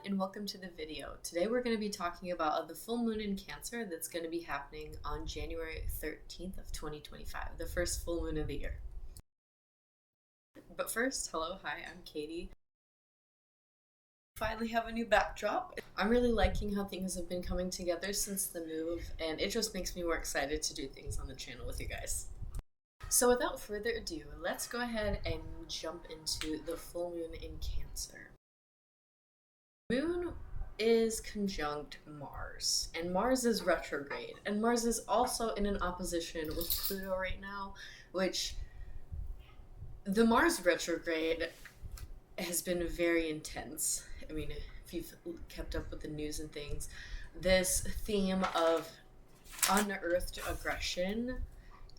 and welcome to the video. Today we're going to be talking about the full moon in Cancer that's going to be happening on January 13th of 2025, the first full moon of the year. But first, hello, hi, I'm Katie. Finally have a new backdrop. I'm really liking how things have been coming together since the move, and it just makes me more excited to do things on the channel with you guys. So without further ado, let's go ahead and jump into the full moon in Cancer. Moon is conjunct Mars, and Mars is retrograde, and Mars is also in an opposition with Pluto right now, which the Mars retrograde has been very intense. I mean, if you've kept up with the news and things, this theme of unearthed aggression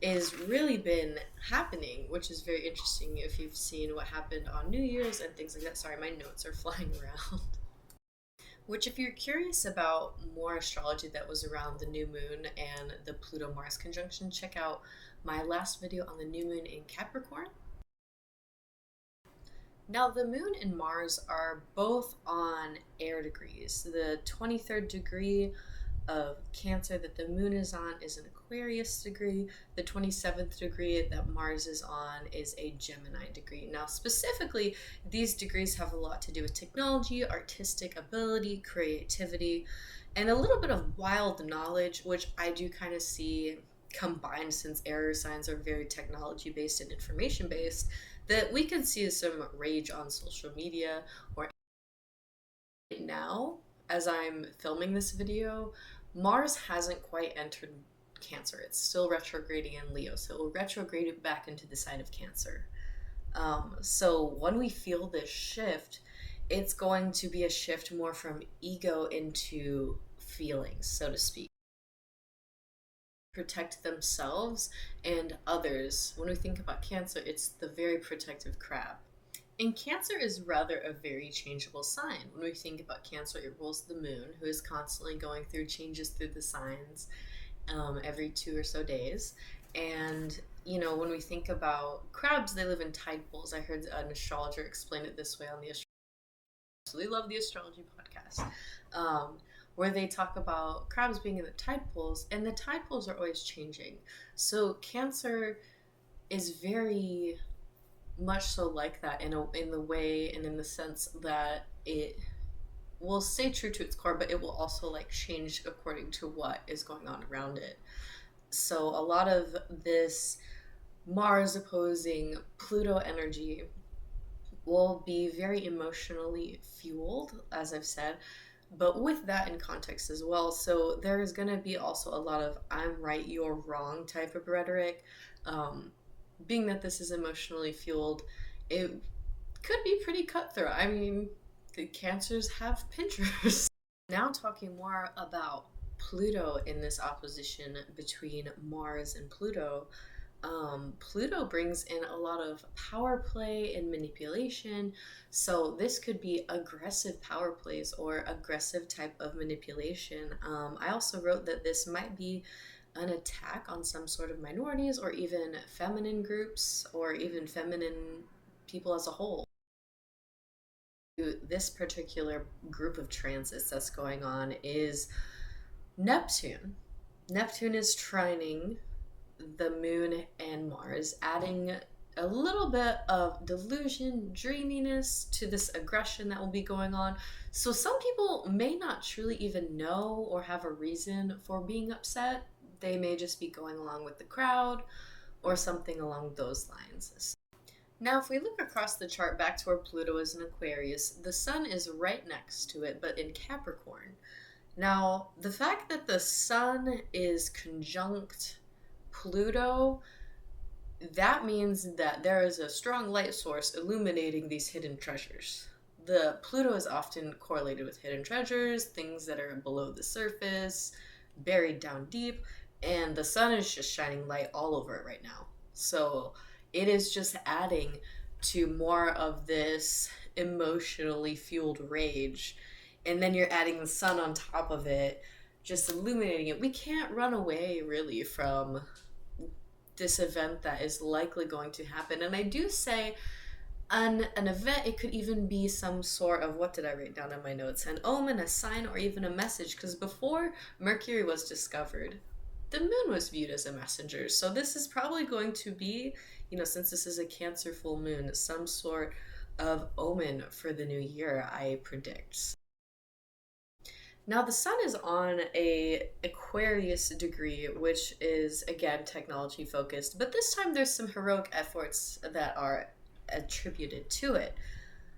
is really been happening, which is very interesting if you've seen what happened on New Year's and things like that. Sorry, my notes are flying around. Which, if you're curious about more astrology that was around the new moon and the Pluto-Mars conjunction, check out my last video on the new moon in Capricorn. Now, the moon and Mars are both on air degrees. The 23rd degree of Cancer that the moon is on is an Aquarius degree. The 27th degree that Mars is on is a Gemini degree. Now, specifically, these degrees have a lot to do with technology, artistic ability, creativity, and a little bit of wild knowledge, which I do kind of see combined, since air signs are very technology based and information based, that we can see some rage on social media. Or right now, as I'm filming this video, Mars hasn't quite entered Cancer. It's still retrograding in Leo, so it will retrograde it back into the sign of Cancer. So when we feel this shift, it's going to be a shift more from ego into feelings, so to speak. Protect themselves and others. When we think about Cancer, it's the very protective crab. And Cancer is rather a very changeable sign. When we think about Cancer, it rules the moon, who is constantly going through changes through the signs every 2 or so days. And, you know, when we think about crabs, they live in tide pools. I heard an astrologer explain it this way on the astrology. I absolutely love the astrology podcast, where they talk about crabs being in the tide pools, and the tide pools are always changing. So Cancer is very much so like that in the way and in the sense that it will stay true to its core, but it will also like change according to what is going on around it. So a lot of this Mars opposing Pluto energy will be very emotionally fueled, as I've said, but with that in context as well. So there is going to be also a lot of I'm right, you're wrong type of rhetoric. Being that this is emotionally fueled, it could be pretty cutthroat. I mean, the Cancers have pinchers. Now talking more about Pluto in this opposition between Mars and Pluto. Pluto brings in a lot of power play and manipulation. So this could be aggressive power plays or aggressive type of manipulation. I also wrote that this might be an attack on some sort of minorities or even feminine groups or even feminine people as a whole. This particular group of transits that's going on is Neptune. Neptune is trining the moon and Mars, adding a little bit of delusion, dreaminess to this aggression that will be going on. So some people may not truly even know or have a reason for being upset. They may just be going along with the crowd or something along those lines. Now, if we look across the chart back to where Pluto is in Aquarius, the sun is right next to it, but in Capricorn. Now, the fact that the sun is conjunct Pluto, that means that there is a strong light source illuminating these hidden treasures. The Pluto is often correlated with hidden treasures, things that are below the surface, buried down deep, and the sun is just shining light all over it right now. So it is just adding to more of this emotionally fueled rage. And then you're adding the sun on top of it, just illuminating it. We can't run away really from this event that is likely going to happen. And I do say An event, it could even be some sort of, what did I write down in my notes? An omen, a sign, or even a message. Because before Mercury was discovered, the moon was viewed as a messenger. So this is probably going to be, since this is a Cancer full moon, some sort of omen for the new year, I predict. Now the sun is on a Aquarius degree, which is again technology focused, but this time there's some heroic efforts that are attributed to it.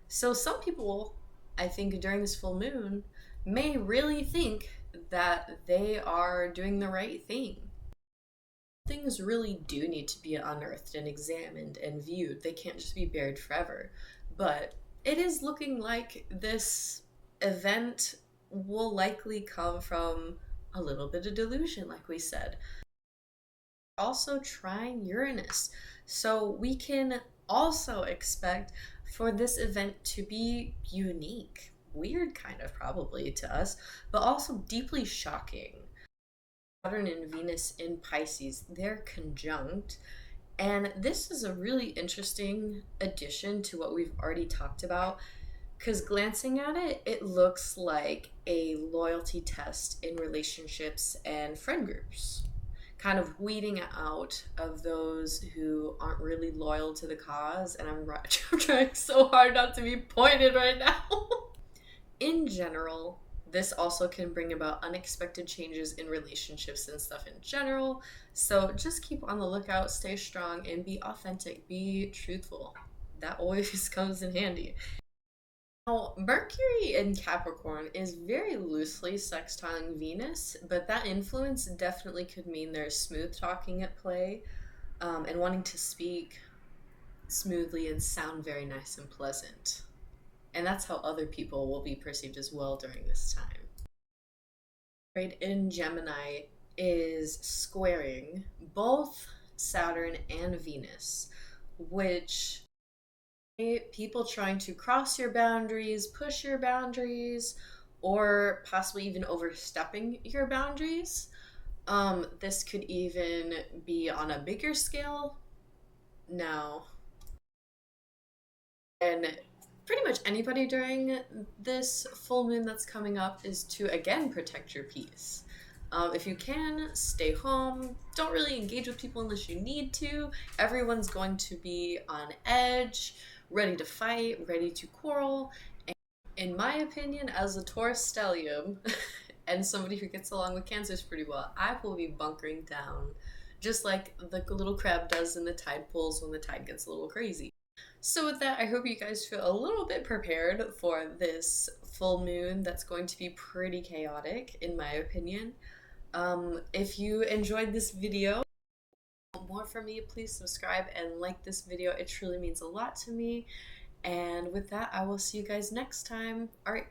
So some people, I think during this full moon, may really think that they are doing the right thing. Things really do need to be unearthed and examined and viewed. They can't just be buried forever. But it is looking like this event will likely come from a little bit of delusion, like we said. Also, trying Uranus. So we can also expect for this event to be unique, weird, kind of probably to us, but also deeply shocking. Saturn and Venus in Pisces, they're conjunct. And this is a really interesting addition to what we've already talked about because glancing at it, it looks like a loyalty test in relationships and friend groups, kind of weeding out of those who aren't really loyal to the cause. And I'm trying so hard not to be pointed right now. In general, this also can bring about unexpected changes in relationships and stuff in general. So just keep on the lookout, stay strong, and be authentic, be truthful. That always comes in handy. Now, Mercury in Capricorn is very loosely sextiling Venus, but that influence definitely could mean there's smooth talking at play, and wanting to speak smoothly and sound very nice and pleasant. And that's how other people will be perceived as well during this time. Right in Gemini is squaring both Saturn and Venus, which people trying to cross your boundaries, push your boundaries, or possibly even overstepping your boundaries. This could even be on a bigger scale now. And pretty much anybody during this full moon that's coming up is to again protect your peace. If you can, stay home. Don't really engage with people unless you need to. Everyone's going to be on edge, ready to fight, ready to quarrel. And in my opinion, as a Taurus stellium and somebody who gets along with Cancers pretty well, I will be bunkering down, just like the little crab does in the tide pools when the tide gets a little crazy. So, with that, I hope you guys feel a little bit prepared for this full moon that's going to be pretty chaotic, in my opinion. If you enjoyed this video, more from me, please subscribe and like this video. It truly means a lot to me. And with that, I will see you guys next time. All right,